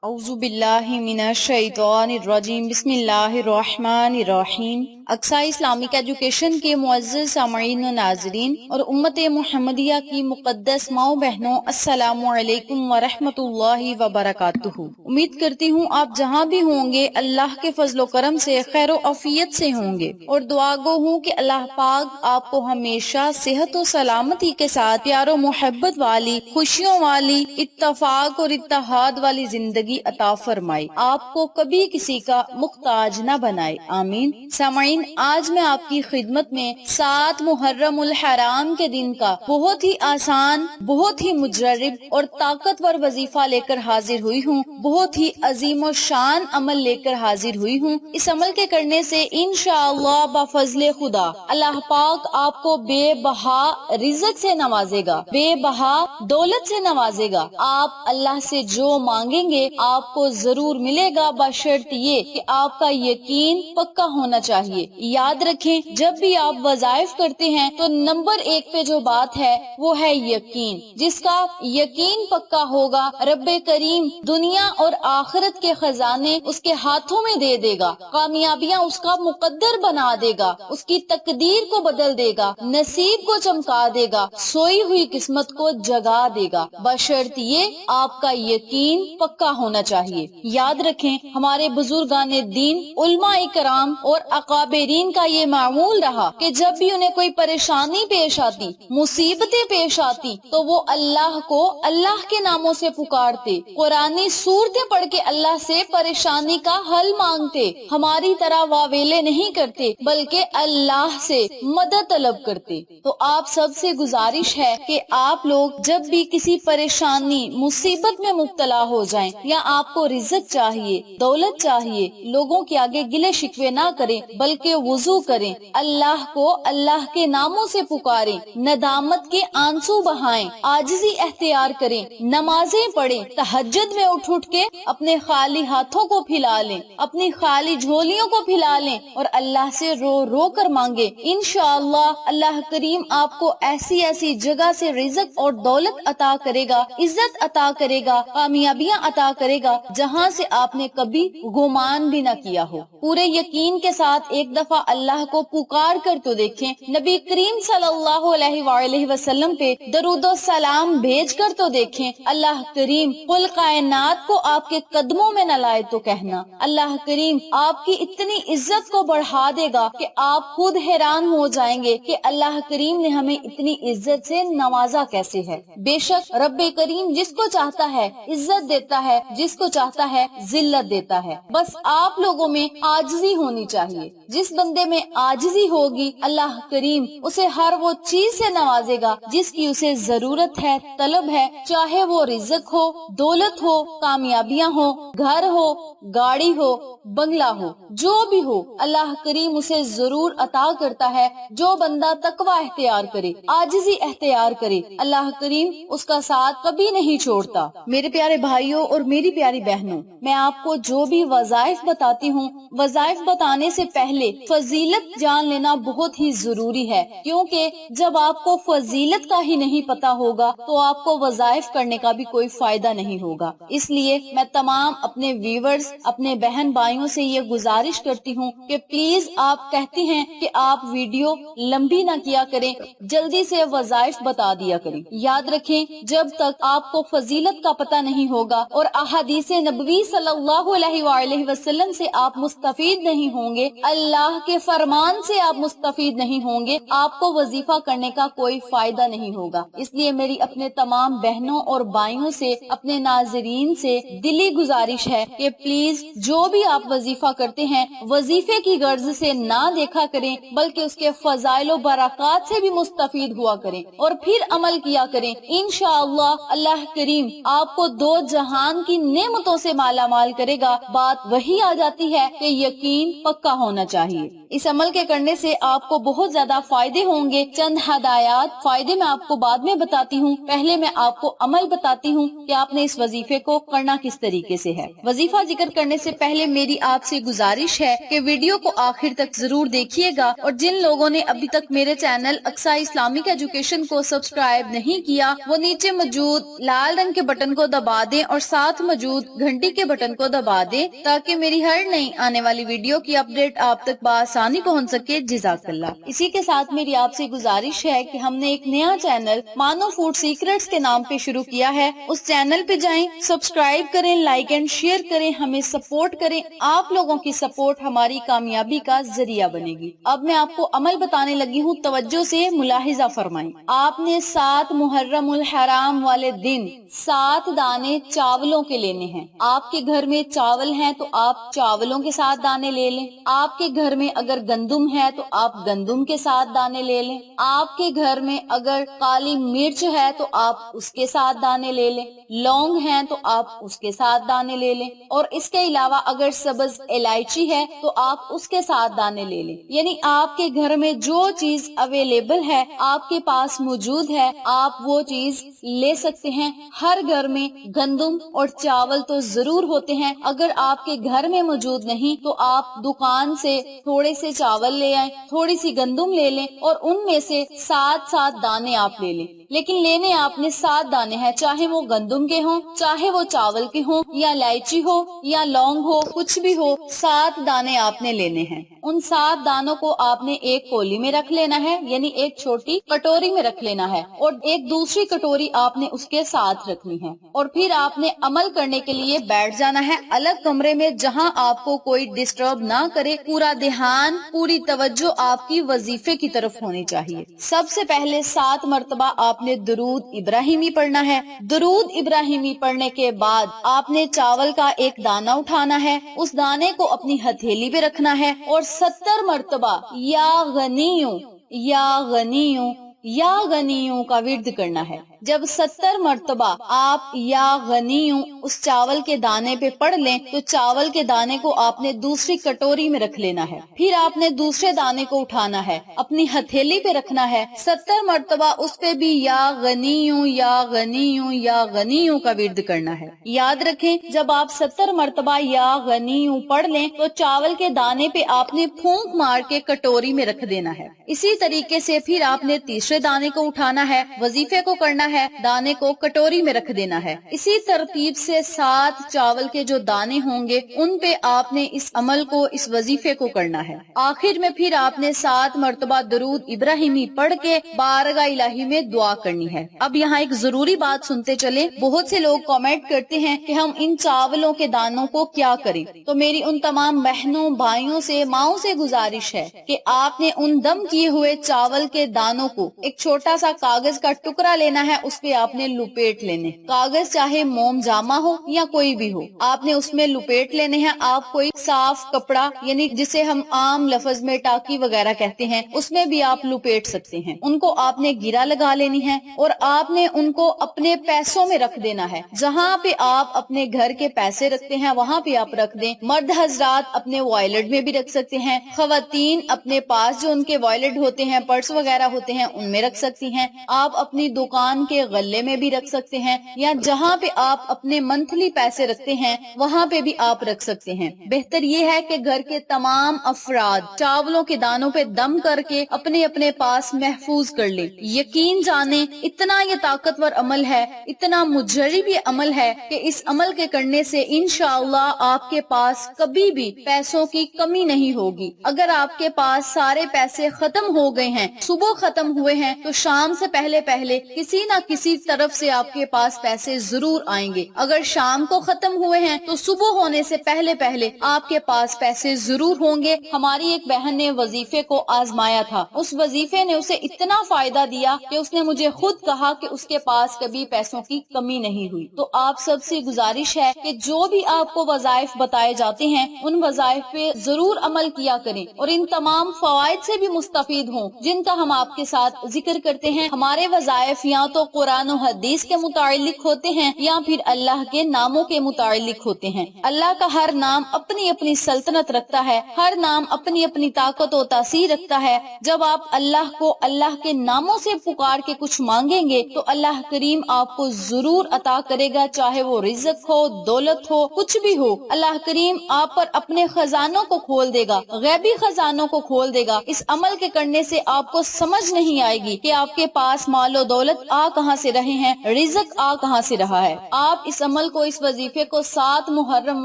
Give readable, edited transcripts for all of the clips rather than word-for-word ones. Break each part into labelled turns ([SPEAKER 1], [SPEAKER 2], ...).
[SPEAKER 1] اعوذ باللہ من الشیطان الرجیم بسم اللہ الرحمن الرحیم۔ اقصی اسلامک ایجوکیشن کے معزز سامعین و ناظرین اور امت محمدیہ کی مقدس ماؤں بہنوں، السلام علیکم ورحمۃ اللہ وبرکاتہ۔ امید کرتی ہوں آپ جہاں بھی ہوں گے اللہ کے فضل و کرم سے خیر و عافیت سے ہوں گے، اور دعا گو ہوں کہ اللہ پاک آپ کو ہمیشہ صحت و سلامتی کے ساتھ پیار و محبت والی، خوشیوں والی، اتفاق اور اتحاد والی زندگی عطا فرمائے، آپ کو کبھی کسی کا محتاج نہ بنائے، آمین۔ سامعین، آج میں آپ کی خدمت میں 7 محرم الحرام کے دن کا بہت ہی آسان، بہت ہی مجرب اور طاقتور وظیفہ لے کر حاضر ہوئی ہوں، بہت ہی عظیم و شان عمل لے کر حاضر ہوئی ہوں۔ اس عمل کے کرنے سے انشاءاللہ بفضل خدا اللہ پاک آپ کو بے بہا رزق سے نوازے گا، بے بہا دولت سے نوازے گا۔ آپ اللہ سے جو مانگیں گے آپ کو ضرور ملے گا، بشرط یہ کہ آپ کا یقین پکا ہونا چاہیے۔ یاد رکھیں، جب بھی آپ وظائف کرتے ہیں تو نمبر 1 پہ جو بات ہے وہ ہے یقین۔ جس کا یقین پکا ہوگا، رب کریم دنیا اور آخرت کے خزانے اس کے ہاتھوں میں دے دے گا، کامیابیاں اس کا مقدر بنا دے گا، اس کی تقدیر کو بدل دے گا، نصیب کو چمکا دے گا، سوئی ہوئی قسمت کو جگا دے گا، بشرط یہ آپ کا یقین پکا ہونا چاہیے۔ یاد رکھیں، ہمارے بزرگان دین، علماء کرام اور اکابرین کا یہ معمول رہا کہ جب بھی انہیں کوئی پریشانی پیش آتی، مصیبتیں پیش آتی، تو وہ اللہ کو اللہ کے ناموں سے پکارتے، قرآنی سورتیں پڑھ کے اللہ سے پریشانی کا حل مانگتے، ہماری طرح واویلے نہیں کرتے بلکہ اللہ سے مدد طلب کرتے۔ تو آپ سب سے گزارش ہے کہ آپ لوگ جب بھی کسی پریشانی، مصیبت میں مبتلا ہو جائیں یا آپ کو رزق چاہیے، دولت چاہیے، لوگوں کے آگے گلے شکوے نہ کریں بلکہ وضو کریں، اللہ کو اللہ کے ناموں سے پکاریں، ندامت کے آنسو بہائیں، عاجزی اختیار کریں، نمازیں پڑھیں، تہجد میں اٹھ کے اپنے خالی ہاتھوں کو پھیلا لیں، اپنی خالی جھولیوں کو پھیلا لیں اور اللہ سے رو رو کر مانگے۔ انشاءاللہ اللہ کریم آپ کو ایسی ایسی جگہ سے رزق اور دولت عطا کرے گا، عزت عطا کرے گا، کامیابیاں عطا کرے گا، جہاں سے آپ نے کبھی گمان بھی نہ کیا ہو۔ پورے یقین کے ساتھ ایک دفعہ اللہ کو پکار کر تو دیکھیں، نبی کریم صلی اللہ علیہ وآلہ وسلم پہ درود و سلام بھیج کر تو دیکھیں، اللہ کریم کل کائنات کو آپ کے قدموں میں نہ لائے تو کہنا، اللہ کریم آپ کی اتنی عزت کو بڑھا دے گا کہ آپ خود حیران ہو جائیں گے کہ اللہ کریم نے ہمیں اتنی عزت سے نوازا کیسے ہے۔ بے شک رب کریم جس کو چاہتا ہے عزت دیتا ہے، جس کو چاہتا ہے ذلت دیتا ہے، بس آپ لوگوں میں عاجزی ہونی چاہیے۔ جس بندے میں عاجزی ہوگی اللہ کریم اسے ہر وہ چیز سے نوازے گا جس کی اسے ضرورت ہے، طلب ہے، چاہے وہ رزق ہو، دولت ہو، کامیابیاں ہو، گھر ہو، گاڑی ہو، بنگلہ ہو، جو بھی ہو اللہ کریم اسے ضرور عطا کرتا ہے۔ جو بندہ تقوی اختیار کرے، عاجزی اختیار کرے، اللہ کریم اس کا ساتھ کبھی نہیں چھوڑتا۔ میرے پیارے بھائیوں اور میری پیاری بہنوں، میں آپ کو جو بھی وظائف بتاتی ہوں، وظائف بتانے سے پہلے فضیلت جان لینا بہت ہی ضروری ہے، کیونکہ جب آپ کو فضیلت کا ہی نہیں پتا ہوگا تو آپ کو وظائف کرنے کا بھی کوئی فائدہ نہیں ہوگا۔ اس لیے میں تمام اپنے ویورز، اپنے بہن بھائیوں سے یہ گزارش کرتی ہوں کہ پلیز آپ کہتے ہیں کہ آپ ویڈیو لمبی نہ کیا کریں، جلدی سے وظائف بتا دیا کریں۔ یاد رکھیں، جب تک آپ کو فضیلت کا پتہ نہیں ہوگا اور احادیث نبوی صلی اللہ علیہ وآلہ وسلم سے آپ مستفید نہیں ہوں گے، اللہ کے فرمان سے آپ مستفید نہیں ہوں گے، آپ کو وظیفہ کرنے کا کوئی فائدہ نہیں ہوگا۔ اس لیے میری اپنے تمام بہنوں اور بھائیوں سے، اپنے ناظرین سے دلی گزارش ہے کہ پلیز جو بھی آپ وظیفہ کرتے ہیں وظیفے کی غرض سے نہ دیکھا کریں بلکہ اس کے فضائل و برکات سے بھی مستفید ہوا کریں اور پھر عمل کیا کریں۔ انشاءاللہ اللہ کریم آپ کو 2 جہان کی نعمتوں سے مالا مال کرے گا۔ بات وہی آ جاتی ہے کہ یقین پکا ہونا چاہیے۔ اس عمل کے کرنے سے آپ کو بہت زیادہ فائدے ہوں گے۔ چند ہدایات فائدے میں آپ کو بعد میں بتاتی ہوں، پہلے میں آپ کو عمل بتاتی ہوں کہ آپ نے اس وظیفے کو کرنا کس طریقے سے ہے۔ وظیفہ ذکر کرنے سے پہلے میری آپ سے گزارش ہے کہ ویڈیو کو آخر تک ضرور دیکھیے گا، اور جن لوگوں نے ابھی تک میرے چینل اقصی اسلامک ایجوکیشن کو سبسکرائب نہیں کیا، وہ نیچے موجود لال رنگ کے بٹن کو دبا دیں اور ساتھ موجود گھنٹی کے بٹن کو دبا دیں تاکہ میری ہر نئی آنے والی ویڈیو کی اپڈیٹ آپ تک بآسانی پہنچ سکے۔ جزاک اللہ۔ اسی کے ساتھ میری آپ سے گزارش ہے کہ ہم نے ایک نیا چینل مانو فوڈ سیکرٹس کے نام پہ شروع کیا ہے، اس چینل پہ جائیں، سبسکرائب کریں، لائک اینڈ شیئر کریں، ہمیں سپورٹ کریں۔ آپ لوگوں کی سپورٹ ہماری کامیابی کا ذریعہ بنے گی۔ اب میں آپ کو عمل بتانے لگی ہوں، توجہ سے ملاحظہ فرمائیں۔ آپ نے 7 محرم الحرام والے دن 7 دانے چاولوں کے لینے ہیں۔ آپ کے گھر میں چاول ہیں تو آپ چاولوں کے ساتھ دانے لے لیں۔ آپ کے گھر میں اگر گندم ہے تو آپ گندم کے ساتھ دانے لے لیں۔ آپ کے گھر میں اگر کالی مرچ ہے تو آپ اس کے ساتھ دانے لے لیں۔ لونگ ہیں تو آپ اس کے ساتھ دانے لے لیں، اور اس کے علاوہ اگر سبز الائچی ہے تو آپ اس کے ساتھ دانے لے لیں۔ یعنی آپ کے گھر میں جو چیز اویلیبل ہے، آپ کے پاس موجود ہے، آپ وہ چیز لے سکتے ہیں۔ ہر گھر میں گندم اور چاول تو ضرور ہوتے ہیں۔ اگر آپ کے گھر میں موجود نہیں تو آپ دکان سے تھوڑے سے چاول لے آئیں، تھوڑی سی گندم لے لیں، اور ان میں سے 7 دانے آپ لے لیں۔ لیکن لینے آپ نے 7 دانے ہیں، چاہے وہ گندم کے ہوں، چاہے وہ چاول کے ہوں، یا الائچی ہو یا لونگ ہو، کچھ بھی ہو، 7 دانے آپ نے لینے ہیں۔ ان 7 دانوں کو آپ نے ایک کولی میں رکھ لینا ہے، یعنی ایک چھوٹی کٹوری میں رکھ لینا ہے، اور ایک دوسری کٹوری آپ نے اس کے ساتھ رکھنی ہے، اور پھر آپ نے عمل کرنے کے لیے بیٹھ جانا ہے الگ کمرے میں جہاں آپ کو کوئی ڈسٹرب نہ کرے۔ پورا دھیان، پوری توجہ آپ کی وظیفے کی طرف ہونی چاہیے۔ سب سے پہلے 7 مرتبہ آپ نے درود ابراہیمی پڑھنا ہے۔ درود ابراہیمی پڑھنے کے بعد آپ نے چاول کا ایک دانہ اٹھانا ہے، اس دانے کو اپنی ہتھیلی پہ رکھنا ہے، اور 70 مرتبہ یا غنیوں یا غنیوں یا غنیوں کا ورد کرنا ہے۔ جب 70 مرتبہ آپ یا غنیوں اس چاول کے دانے پہ پڑھ لیں تو چاول کے دانے کو آپ نے دوسری کٹوری میں رکھ لینا ہے، پھر آپ نے دوسرے دانے کو اٹھانا ہے، اپنی ہتھیلی پہ رکھنا ہے، 70 مرتبہ اس پہ بھی یا غنیوں یا غنیوں یا غنیوں کا ورد کرنا ہے۔ یاد رکھیں، جب آپ 70 مرتبہ یا غنیوں پڑھ لیں تو چاول کے دانے پہ آپ نے پھونک مار کے کٹوری میں رکھ دینا ہے۔ اسی طریقے سے پھر آپ نے تیسرے دانے کو اٹھانا ہے، وظیفے کو کرنا ہے، دانے کو کٹوری میں رکھ دینا ہے۔ اسی ترتیب سے 7 چاول کے جو دانے ہوں گے ان پہ آپ نے اس عمل کو، اس وظیفے کو کرنا ہے۔ آخر میں پھر آپ نے 7 مرتبہ درود ابراہیمی پڑھ کے بارگاہ الہی میں دعا کرنی ہے۔ اب یہاں ایک ضروری بات سنتے چلیں، بہت سے لوگ کامنٹ کرتے ہیں کہ ہم ان چاولوں کے دانوں کو کیا کریں، تو میری ان تمام بہنوں، بھائیوں سے، ماؤں سے گزارش ہے کہ آپ نے ان دم کیے ہوئے چاول کے دانوں کو ایک چھوٹا سا کاغذ کا ٹکڑا لینا ہے، اس پہ آپ نے لپیٹ لینے، کاغذ چاہے موم جامہ ہو یا کوئی بھی ہو، آپ نے اس میں لپیٹ لینے ہیں۔ آپ کوئی صاف کپڑا، یعنی جسے ہم عام لفظ میں ٹاکی وغیرہ کہتے ہیں، اس میں بھی آپ لپیٹ سکتے ہیں۔ ان کو آپ نے گرہ لگا لینی ہے، اور آپ نے ان کو اپنے پیسوں میں رکھ دینا ہے۔ جہاں پہ آپ اپنے گھر کے پیسے رکھتے ہیں وہاں پہ آپ رکھ دیں۔ مرد حضرات اپنے وائلٹ میں بھی رکھ سکتے ہیں، خواتین اپنے پاس جو ان کے وائلٹ ہوتے ہیں، پرس وغیرہ ہوتے ہیں، ان میں رکھ سکتی ہیں۔ آپ اپنی دکان کے غلے میں بھی رکھ سکتے ہیں، یا جہاں پہ آپ اپنے منتھلی پیسے رکھتے ہیں وہاں پہ بھی آپ رکھ سکتے ہیں۔ بہتر یہ ہے کہ گھر کے تمام افراد چاولوں کے دانوں پہ دم کر کے اپنے اپنے پاس محفوظ کر لیں۔ یقین جانیں، اتنا یہ طاقتور عمل ہے، اتنا مجرب یہ عمل ہے کہ اس عمل کے کرنے سے انشاءاللہ آپ کے پاس کبھی بھی پیسوں کی کمی نہیں ہوگی۔ اگر آپ کے پاس سارے پیسے ختم ہو گئے ہیں، صبح ختم ہوئے ہیں، تو شام سے پہلے کسی نہ کسی طرف سے آپ کے پاس پیسے ضرور آئیں گے۔ اگر شام کو ختم ہوئے ہیں تو صبح ہونے سے پہلے آپ کے پاس پیسے ضرور ہوں گے۔ ہماری ایک بہن نے وظیفے کو آزمایا تھا، اس وظیفے نے اسے اتنا فائدہ دیا کہ اس نے مجھے خود کہا کہ اس کے پاس کبھی پیسوں کی کمی نہیں ہوئی۔ تو آپ سب سے گزارش ہے کہ جو بھی آپ کو وظائف بتائے جاتے ہیں ان وظائف پہ ضرور عمل کیا کریں، اور ان تمام فوائد سے بھی مستفید ہوں جن کا ہم آپ کے ساتھ ذکر کرتے ہیں۔ ہمارے وظائف یا تو قرآن و حدیث کے متعلق ہوتے ہیں یا پھر اللہ کے ناموں کے متعلق ہوتے ہیں۔ اللہ کا ہر نام اپنی اپنی سلطنت رکھتا ہے، ہر نام اپنی اپنی طاقت و تاثیر رکھتا ہے۔ جب آپ اللہ کو اللہ کے ناموں سے پکار کے کچھ مانگیں گے تو اللہ کریم آپ کو ضرور عطا کرے گا، چاہے وہ رزق ہو، دولت ہو، کچھ بھی ہو۔ اللہ کریم آپ پر اپنے خزانوں کو کھول دے گا، غیبی خزانوں کو کھول دے گا۔ اس عمل کے کرنے سے آپ کو سمجھ نہیں آئے گی کہ آپ کے پاس مال و دولت آ کہاں سے رہے ہیں، رزق آ کہاں سے رہا ہے۔ آپ اس عمل کو، اس وظیفے کو 7 محرم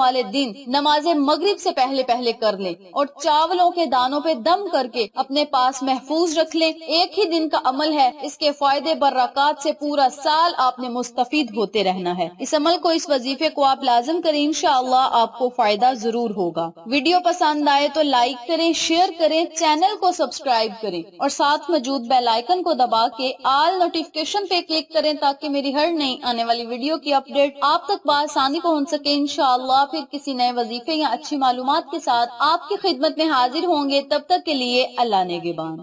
[SPEAKER 1] والے دن نماز مغرب سے پہلے کر لیں اور چاولوں کے دانوں پہ دم کر کے اپنے پاس محفوظ رکھ لیں۔ ایک ہی دن کا عمل ہے، اس کے فائدے برکات سے پورا سال آپ نے مستفید ہوتے رہنا ہے۔ اس عمل کو، اس وظیفے کو آپ لازم کریں، انشاءاللہ آپ کو فائدہ ضرور ہوگا۔ ویڈیو پسند آئے تو لائک کریں، شیئر کریں، چینل کو سبسکرائب کریں اور ساتھ موجود بیل آئیکن کو دبا کے آل نوٹیفیکیشن پہ کلک کریں تاکہ میری ہر نئی آنے والی ویڈیو کی اپڈیٹ آپ تک بآسانی پہنچ سکے۔ انشاءاللہ پھر کسی نئے وظیفے یا اچھی معلومات کے ساتھ آپ کی خدمت میں حاضر ہوں گے۔ تب تک کے لیے اللہ نگہبان۔